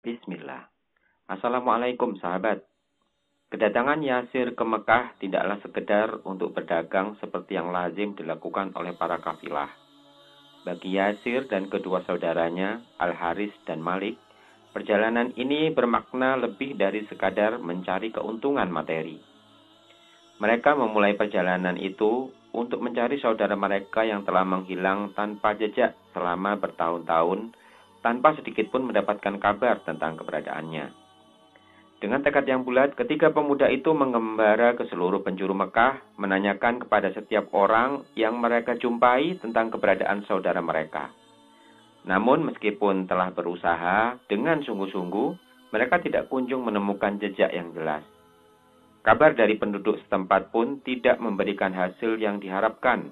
Bismillah. Assalamualaikum sahabat. Kedatangan Yasir ke Mekah tidaklah sekedar untuk berdagang seperti yang lazim dilakukan oleh para kafilah. Bagi Yasir dan kedua saudaranya, Al-Haris dan Malik, perjalanan ini bermakna lebih dari sekadar mencari keuntungan materi. Mereka memulai perjalanan itu untuk mencari saudara mereka yang telah menghilang tanpa jejak selama bertahun-tahun, tanpa sedikit pun mendapatkan kabar tentang keberadaannya. Dengan tekad yang bulat, ketiga pemuda itu mengembara ke seluruh penjuru Mekah, menanyakan kepada setiap orang yang mereka jumpai tentang keberadaan saudara mereka. Namun meskipun telah berusaha dengan sungguh-sungguh, mereka tidak kunjung menemukan jejak yang jelas. Kabar dari penduduk setempat pun tidak memberikan hasil yang diharapkan,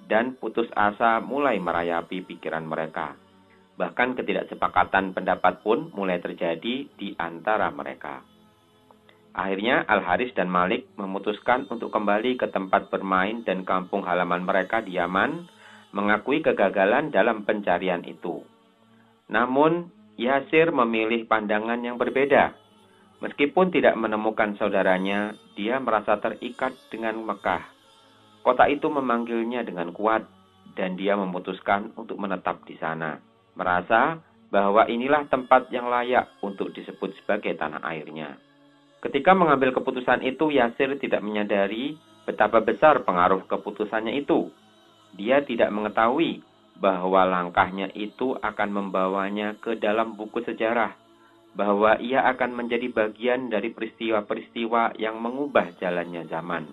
dan putus asa mulai merayapi pikiran mereka. Bahkan ketidaksepakatan pendapat pun mulai terjadi di antara mereka. Akhirnya Al-Haris dan Malik memutuskan untuk kembali ke tempat bermain dan kampung halaman mereka di Yaman, mengakui kegagalan dalam pencarian itu. Namun, Yasir memilih pandangan yang berbeda. Meskipun tidak menemukan saudaranya, dia merasa terikat dengan Mekah. Kota itu memanggilnya dengan kuat, dan dia memutuskan untuk menetap di sana. Merasa bahwa inilah tempat yang layak untuk disebut sebagai tanah airnya. Ketika mengambil keputusan itu, Yasir tidak menyadari betapa besar pengaruh keputusannya itu. Dia tidak mengetahui bahwa langkahnya itu akan membawanya ke dalam buku sejarah, bahwa ia akan menjadi bagian dari peristiwa-peristiwa yang mengubah jalannya zaman.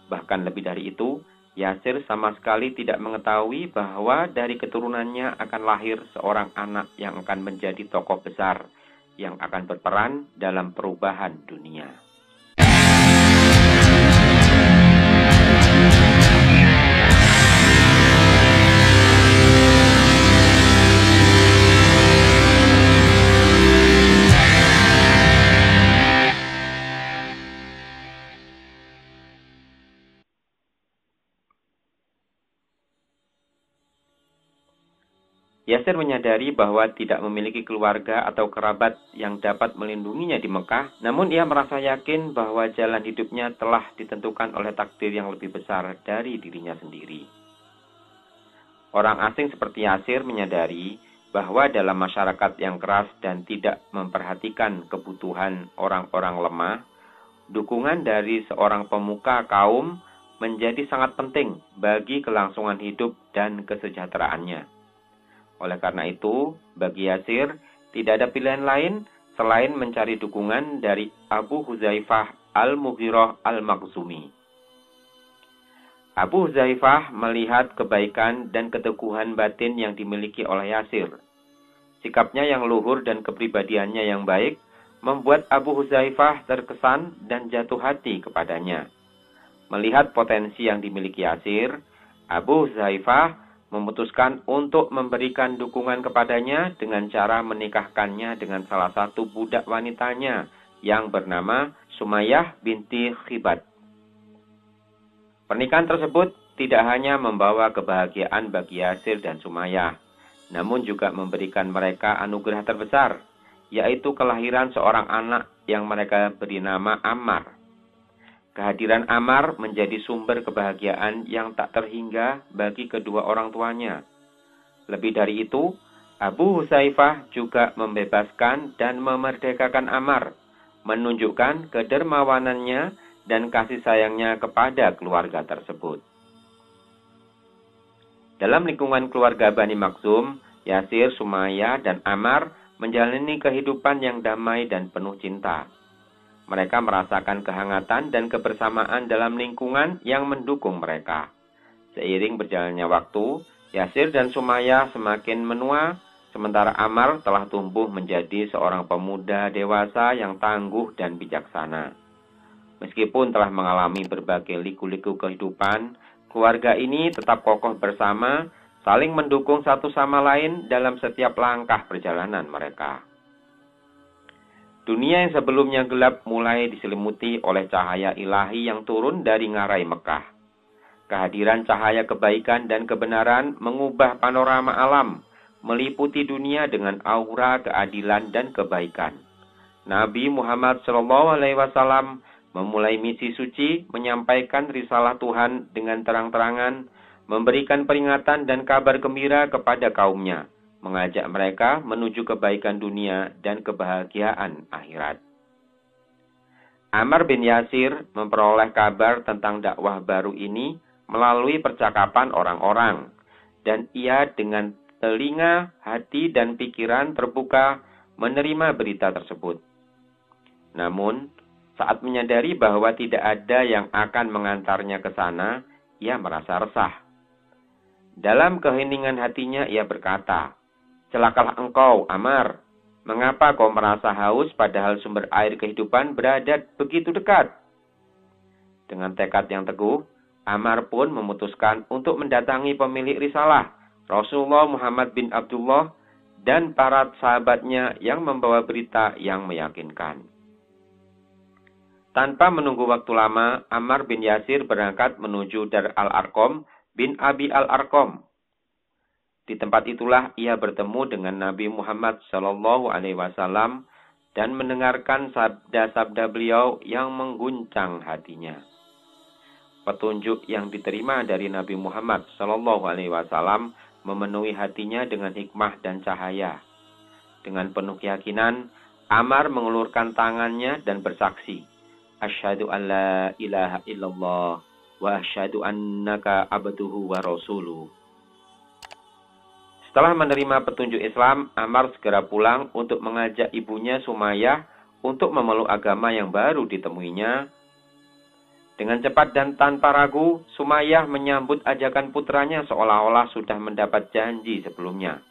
Bahkan lebih dari itu, Yasir sama sekali tidak mengetahui bahwa dari keturunannya akan lahir seorang anak yang akan menjadi tokoh besar, yang akan berperan dalam perubahan dunia. Yasir menyadari bahwa tidak memiliki keluarga atau kerabat yang dapat melindunginya di Mekah, namun ia merasa yakin bahwa jalan hidupnya telah ditentukan oleh takdir yang lebih besar dari dirinya sendiri. Orang asing seperti Yasir menyadari bahwa dalam masyarakat yang keras dan tidak memperhatikan kebutuhan orang-orang lemah, dukungan dari seorang pemuka kaum menjadi sangat penting bagi kelangsungan hidup dan kesejahteraannya. Oleh karena itu, bagi Yasir, tidak ada pilihan lain selain mencari dukungan dari Abu Huzaifah Al-Mughirah Al-Makhzumi. Abu Huzaifah melihat kebaikan dan keteguhan batin yang dimiliki oleh Yasir. Sikapnya yang luhur dan kepribadiannya yang baik membuat Abu Huzaifah terkesan dan jatuh hati kepadanya. Melihat potensi yang dimiliki Yasir, Abu Huzaifah memutuskan untuk memberikan dukungan kepadanya dengan cara menikahkannya dengan salah satu budak wanitanya yang bernama Sumayyah binti Khibat. Pernikahan tersebut tidak hanya membawa kebahagiaan bagi Yasir dan Sumayyah, namun juga memberikan mereka anugerah terbesar, yaitu kelahiran seorang anak yang mereka beri nama Ammar. Kehadiran Ammar menjadi sumber kebahagiaan yang tak terhingga bagi kedua orang tuanya. Lebih dari itu, Abu Huzaifah juga membebaskan dan memerdekakan Ammar, menunjukkan kedermawanannya dan kasih sayangnya kepada keluarga tersebut. Dalam lingkungan keluarga Bani Makhzum, Yasir, Sumayyah, dan Ammar menjalani kehidupan yang damai dan penuh cinta. Mereka merasakan kehangatan dan kebersamaan dalam lingkungan yang mendukung mereka. Seiring berjalannya waktu, Yasir dan Sumayyah semakin menua, sementara Ammar telah tumbuh menjadi seorang pemuda dewasa yang tangguh dan bijaksana. Meskipun telah mengalami berbagai liku-liku kehidupan, keluarga ini tetap kokoh bersama, saling mendukung satu sama lain dalam setiap langkah perjalanan mereka. Dunia yang sebelumnya gelap mulai diselimuti oleh cahaya ilahi yang turun dari ngarai Mekah. Kehadiran cahaya kebaikan dan kebenaran mengubah panorama alam, meliputi dunia dengan aura keadilan dan kebaikan. Nabi Muhammad SAW memulai misi suci, menyampaikan risalah Tuhan dengan terang-terangan, memberikan peringatan dan kabar gembira kepada kaumnya, mengajak mereka menuju kebaikan dunia dan kebahagiaan akhirat. Ammar bin Yasir memperoleh kabar tentang dakwah baru ini melalui percakapan orang-orang, dan ia dengan telinga, hati, dan pikiran terbuka menerima berita tersebut. Namun, saat menyadari bahwa tidak ada yang akan mengantarnya ke sana, ia merasa resah. Dalam keheningan hatinya ia berkata, "Celakalah engkau, Ammar. Mengapa kau merasa haus padahal sumber air kehidupan berada begitu dekat?" Dengan tekad yang teguh, Ammar pun memutuskan untuk mendatangi pemilik risalah, Rasulullah Muhammad bin Abdullah, dan para sahabatnya yang membawa berita yang meyakinkan. Tanpa menunggu waktu lama, Ammar bin Yasir berangkat menuju Dar al-Arqam bin Abi al-Arqam. Di tempat itulah ia bertemu dengan Nabi Muhammad SAW dan mendengarkan sabda-sabda beliau yang mengguncang hatinya. Petunjuk yang diterima dari Nabi Muhammad SAW memenuhi hatinya dengan hikmah dan cahaya. Dengan penuh keyakinan, Ammar mengulurkan tangannya dan bersaksi, "Asyhadu an la ilaha illallah wa asyhadu annaka abduhu wa rasuluh." Setelah menerima petunjuk Islam, Ammar segera pulang untuk mengajak ibunya Sumayyah untuk memeluk agama yang baru ditemuinya. Dengan cepat dan tanpa ragu, Sumayyah menyambut ajakan putranya seolah-olah sudah mendapat janji sebelumnya.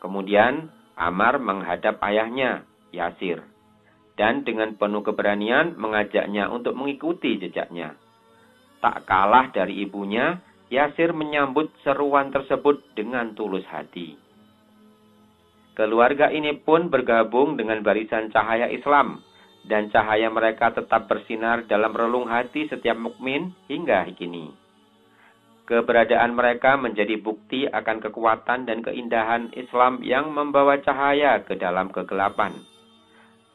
Kemudian, Ammar menghadap ayahnya, Yasir, dan dengan penuh keberanian mengajaknya untuk mengikuti jejaknya. Tak kalah dari ibunya, Yasir menyambut seruan tersebut dengan tulus hati. Keluarga ini pun bergabung dengan barisan cahaya Islam, dan cahaya mereka tetap bersinar dalam relung hati setiap mukmin hingga kini. Keberadaan mereka menjadi bukti akan kekuatan dan keindahan Islam yang membawa cahaya ke dalam kegelapan.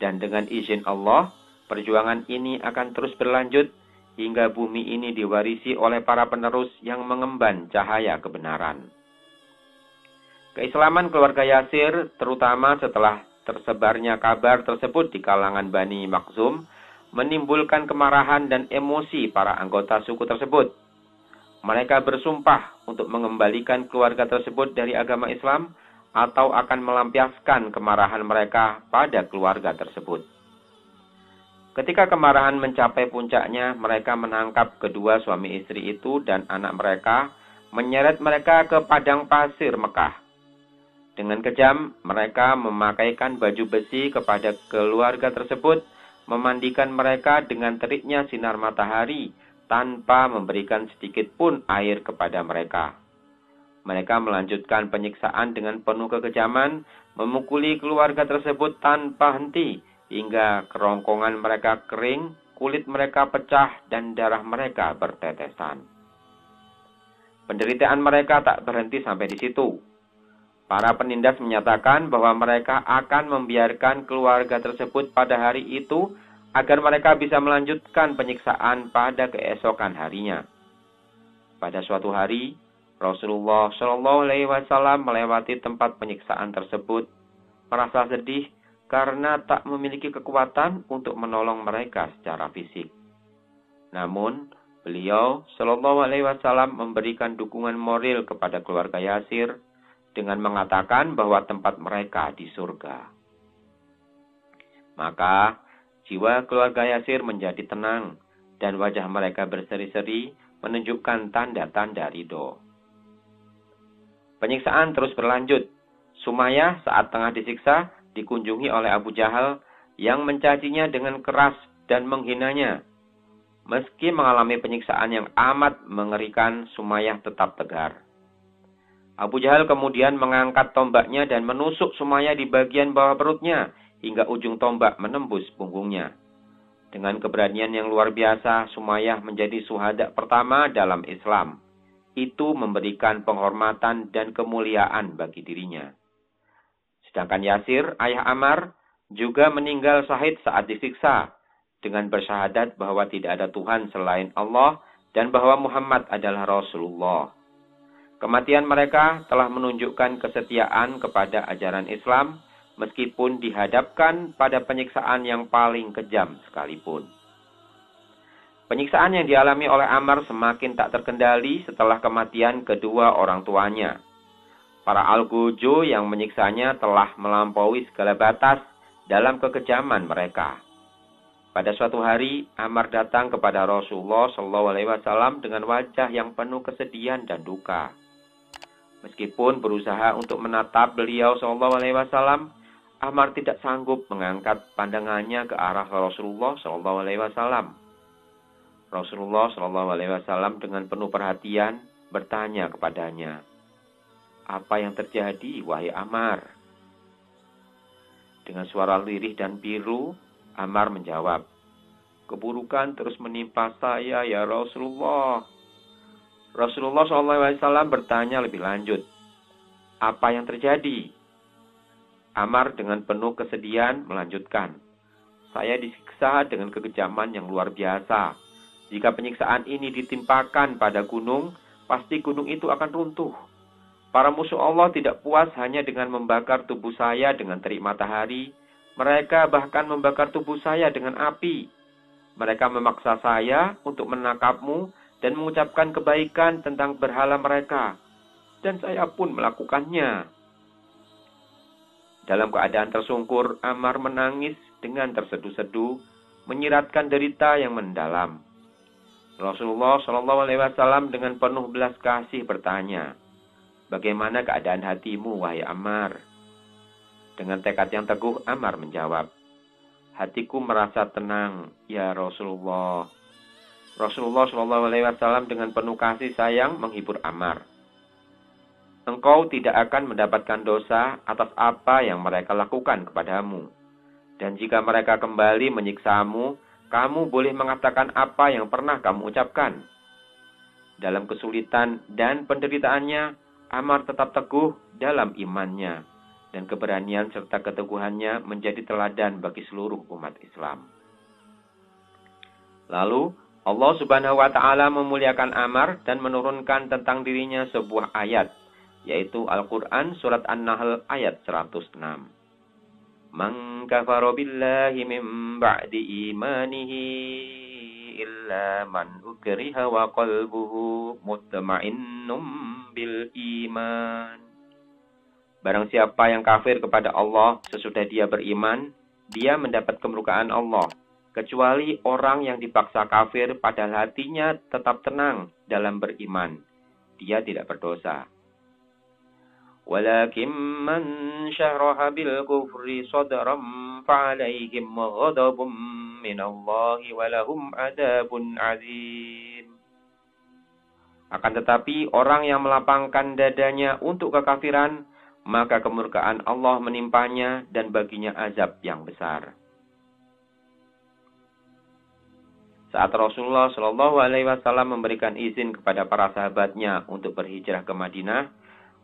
Dan dengan izin Allah, perjuangan ini akan terus berlanjut hingga bumi ini diwarisi oleh para penerus yang mengemban cahaya kebenaran. Keislaman keluarga Yasir, terutama setelah tersebarnya kabar tersebut di kalangan Bani Makhzum, menimbulkan kemarahan dan emosi para anggota suku tersebut. Mereka bersumpah untuk mengembalikan keluarga tersebut dari agama Islam atau akan melampiaskan kemarahan mereka pada keluarga tersebut. Ketika kemarahan mencapai puncaknya, mereka menangkap kedua suami istri itu dan anak mereka, menyeret mereka ke padang pasir Mekah. Dengan kejam, mereka memakaikan baju besi kepada keluarga tersebut, memandikan mereka dengan teriknya sinar matahari, tanpa memberikan sedikit pun air kepada mereka. Mereka melanjutkan penyiksaan dengan penuh kekejaman, memukuli keluarga tersebut tanpa henti, hingga kerongkongan mereka kering, kulit mereka pecah, dan darah mereka bertetesan. Penderitaan mereka tak berhenti sampai di situ. Para penindas menyatakan bahwa mereka akan membiarkan keluarga tersebut pada hari itu agar mereka bisa melanjutkan penyiksaan pada keesokan harinya. Pada suatu hari, Rasulullah SAW melewati tempat penyiksaan tersebut, merasa sedih karena tak memiliki kekuatan untuk menolong mereka secara fisik. Namun, beliau SAW memberikan dukungan moral kepada keluarga Yasir dengan mengatakan bahwa tempat mereka di surga. Maka, jiwa keluarga Yasir menjadi tenang dan wajah mereka berseri-seri menunjukkan tanda-tanda ridho. Penyiksaan terus berlanjut. Sumayyah saat tengah disiksa dikunjungi oleh Abu Jahal yang mencacinya dengan keras dan menghinanya. Meski mengalami penyiksaan yang amat mengerikan, Sumayyah tetap tegar. Abu Jahal kemudian mengangkat tombaknya dan menusuk Sumayyah di bagian bawah perutnya hingga ujung tombak menembus punggungnya. Dengan keberanian yang luar biasa, Sumayyah menjadi syuhada pertama dalam Islam. Itu memberikan penghormatan dan kemuliaan bagi dirinya. Sedangkan Yasir, ayah Ammar, juga meninggal syahid saat disiksa dengan bersyahadat bahwa tidak ada Tuhan selain Allah dan bahwa Muhammad adalah Rasulullah. Kematian mereka telah menunjukkan kesetiaan kepada ajaran Islam meskipun dihadapkan pada penyiksaan yang paling kejam sekalipun. Penyiksaan yang dialami oleh Ammar semakin tak terkendali setelah kematian kedua orang tuanya. Para Al-Gojo yang menyiksanya telah melampaui segala batas dalam kekejaman mereka. Pada suatu hari, Ammar datang kepada Rasulullah SAW dengan wajah yang penuh kesedihan dan duka. Meskipun berusaha untuk menatap beliau SAW, Ammar tidak sanggup mengangkat pandangannya ke arah Rasulullah SAW. Rasulullah SAW dengan penuh perhatian bertanya kepadanya, "Apa yang terjadi, wahai Ammar?" Dengan suara lirih dan biru, Ammar menjawab, "Keburukan terus menimpa saya, ya Rasulullah." Rasulullah SAW bertanya lebih lanjut, "Apa yang terjadi?" Ammar dengan penuh kesedihan melanjutkan, "Saya disiksa dengan kekejaman yang luar biasa. Jika penyiksaan ini ditimpakan pada gunung, pasti gunung itu akan runtuh. Para musuh Allah tidak puas hanya dengan membakar tubuh saya dengan terik matahari. Mereka bahkan membakar tubuh saya dengan api. Mereka memaksa saya untuk menangkapmu dan mengucapkan kebaikan tentang berhala mereka. Dan saya pun melakukannya." Dalam keadaan tersungkur, Ammar menangis dengan terseduh-seduh, menyiratkan derita yang mendalam. Rasulullah SAW dengan penuh belas kasih bertanya, "Bagaimana keadaan hatimu, wahai Ammar?" Dengan tekad yang teguh, Ammar menjawab, "Hatiku merasa tenang, ya Rasulullah." Rasulullah SAW dengan penuh kasih sayang menghibur Ammar. "Engkau tidak akan mendapatkan dosa atas apa yang mereka lakukan kepadamu. Dan jika mereka kembali menyiksamu, kamu boleh mengatakan apa yang pernah kamu ucapkan." Dalam kesulitan dan penderitaannya, Ammar tetap teguh dalam imannya, dan keberanian serta keteguhannya menjadi teladan bagi seluruh umat Islam. Lalu, Allah Subhanahu wa Ta'ala memuliakan Ammar dan menurunkan tentang dirinya sebuah ayat, yaitu Al-Quran Surat An-Nahl ayat 106. "Man kafara billahi min ba'di imanihi illa man ukriha wa qalbuhu mutma'innum bil iman." Barang siapa yang kafir kepada Allah sesudah dia beriman, dia mendapat kemurkaan Allah, kecuali orang yang dipaksa kafir padahal hatinya tetap tenang dalam beriman. Dia tidak berdosa. "Walakin man syaraha bil kufri sadran fa'alaihim ghadabun minallahi walahum adzabun azim." Akan tetapi orang yang melapangkan dadanya untuk kekafiran, maka kemurkaan Allah menimpanya dan baginya azab yang besar. Saat Rasulullah SAW memberikan izin kepada para sahabatnya untuk berhijrah ke Madinah,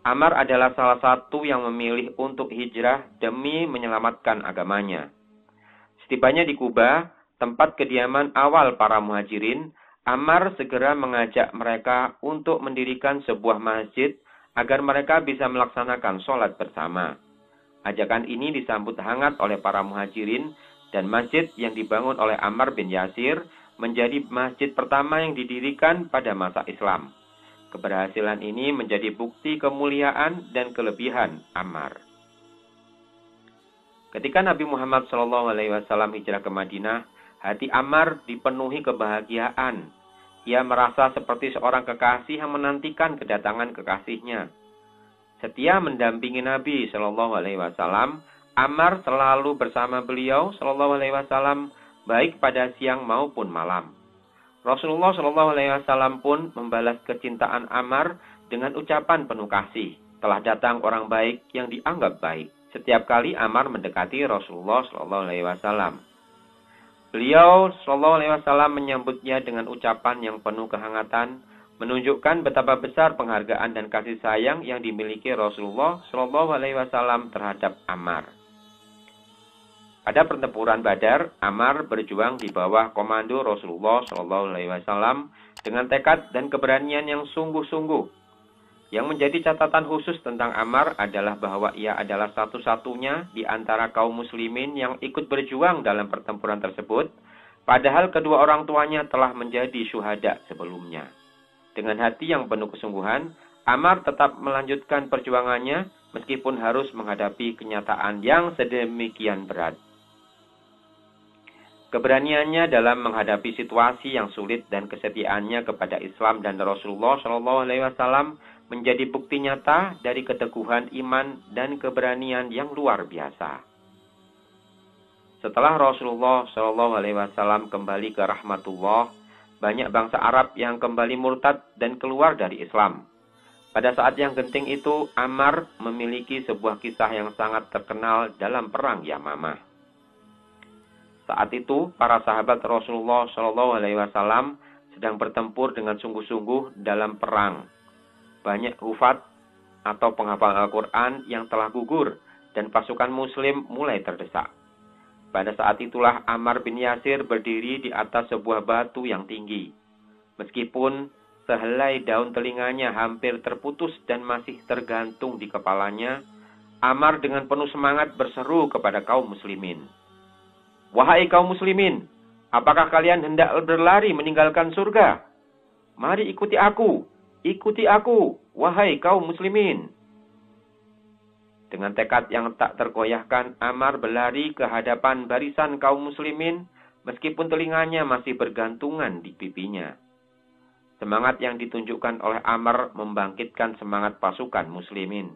Ammar adalah salah satu yang memilih untuk hijrah demi menyelamatkan agamanya. Setibanya di Kuba, tempat kediaman awal para muhajirin, Ammar segera mengajak mereka untuk mendirikan sebuah masjid agar mereka bisa melaksanakan sholat bersama. Ajakan ini disambut hangat oleh para muhajirin, dan masjid yang dibangun oleh Ammar bin Yasir menjadi masjid pertama yang didirikan pada masa Islam. Keberhasilan ini menjadi bukti kemuliaan dan kelebihan Ammar. Ketika Nabi Muhammad SAW hijrah ke Madinah, hati Ammar dipenuhi kebahagiaan. Ia merasa seperti seorang kekasih yang menantikan kedatangan kekasihnya. Setia mendampingi Nabi SAW, Ammar selalu bersama beliau SAW, baik pada siang maupun malam. Rasulullah SAW pun membalas kecintaan Ammar dengan ucapan penuh kasih. Telah datang orang baik yang dianggap baik. Setiap kali Ammar mendekati Rasulullah SAW, beliau SAW menyambutnya dengan ucapan yang penuh kehangatan, menunjukkan betapa besar penghargaan dan kasih sayang yang dimiliki Rasulullah Shallallahu Alaihi Wasallam terhadap Ammar. Pada pertempuran Badar, Ammar berjuang di bawah komando Rasulullah Shallallahu Alaihi Wasallam dengan tekad dan keberanian yang sungguh-sungguh. Yang menjadi catatan khusus tentang Ammar adalah bahwa ia adalah satu-satunya di antara kaum muslimin yang ikut berjuang dalam pertempuran tersebut, padahal kedua orang tuanya telah menjadi syuhada sebelumnya. Dengan hati yang penuh kesungguhan, Ammar tetap melanjutkan perjuangannya meskipun harus menghadapi kenyataan yang sedemikian berat. Keberaniannya dalam menghadapi situasi yang sulit dan kesetiaannya kepada Islam dan Rasulullah Shallallahu Alaihi Wasallam menjadi bukti nyata dari keteguhan iman dan keberanian yang luar biasa. Setelah Rasulullah Shallallahu Alaihi Wasallam kembali ke rahmatullah, banyak bangsa Arab yang kembali murtad dan keluar dari Islam. Pada saat yang genting itu, Ammar memiliki sebuah kisah yang sangat terkenal dalam perang Yamamah. Saat itu, para sahabat Rasulullah Shallallahu Alaihi Wasallam sedang bertempur dengan sungguh-sungguh dalam perang. Banyak hufat atau penghafal Al-Quran yang telah gugur dan pasukan Muslim mulai terdesak. Pada saat itulah Ammar bin Yasir berdiri di atas sebuah batu yang tinggi. Meskipun sehelai daun telinganya hampir terputus dan masih tergantung di kepalanya, Ammar dengan penuh semangat berseru kepada kaum muslimin. Wahai kaum muslimin, apakah kalian hendak berlari meninggalkan surga? Mari ikuti aku, wahai kaum muslimin. Dengan tekad yang tak tergoyahkan, Ammar berlari ke hadapan barisan kaum muslimin, meskipun telinganya masih bergantungan di pipinya. Semangat yang ditunjukkan oleh Ammar membangkitkan semangat pasukan muslimin,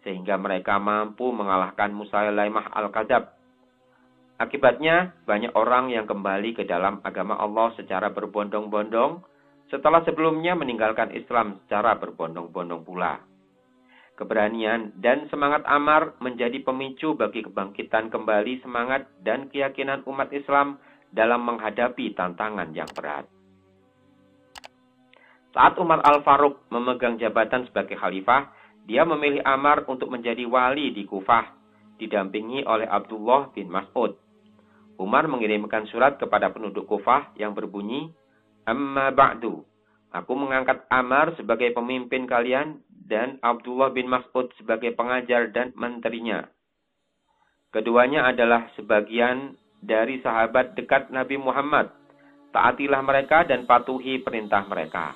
sehingga mereka mampu mengalahkan Musailamah al-Kadzab. Akibatnya, banyak orang yang kembali ke dalam agama Allah secara berbondong-bondong, setelah sebelumnya meninggalkan Islam secara berbondong-bondong pula. Keberanian dan semangat Ammar menjadi pemicu bagi kebangkitan kembali semangat dan keyakinan umat Islam dalam menghadapi tantangan yang berat. Saat Umar Al-Faruq memegang jabatan sebagai khalifah, dia memilih Ammar untuk menjadi wali di Kufah, didampingi oleh Abdullah bin Mas'ud. Umar mengirimkan surat kepada penduduk Kufah yang berbunyi, Amma ba'du, aku mengangkat Ammar sebagai pemimpin kalian dan Abdullah bin Mas'ud sebagai pengajar dan menterinya. Keduanya adalah sebagian dari sahabat dekat Nabi Muhammad. Taatilah mereka dan patuhi perintah mereka.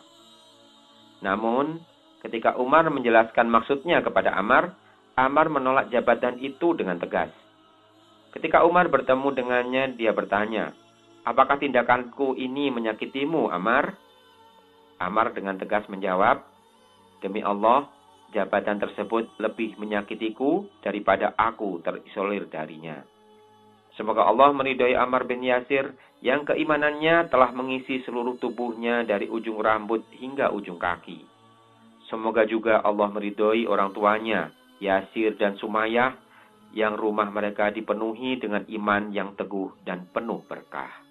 Namun, ketika Umar menjelaskan maksudnya kepada Ammar, Ammar menolak jabatan itu dengan tegas. Ketika Umar bertemu dengannya, dia bertanya, apakah tindakanku ini menyakitimu, Ammar? Ammar dengan tegas menjawab, demi Allah, jabatan tersebut lebih menyakitiku daripada aku terisolir darinya. Semoga Allah meridhai Ammar bin Yasir yang keimanannya telah mengisi seluruh tubuhnya dari ujung rambut hingga ujung kaki. Semoga juga Allah meridhai orang tuanya, Yasir dan Sumayyah, yang rumah mereka dipenuhi dengan iman yang teguh dan penuh berkah.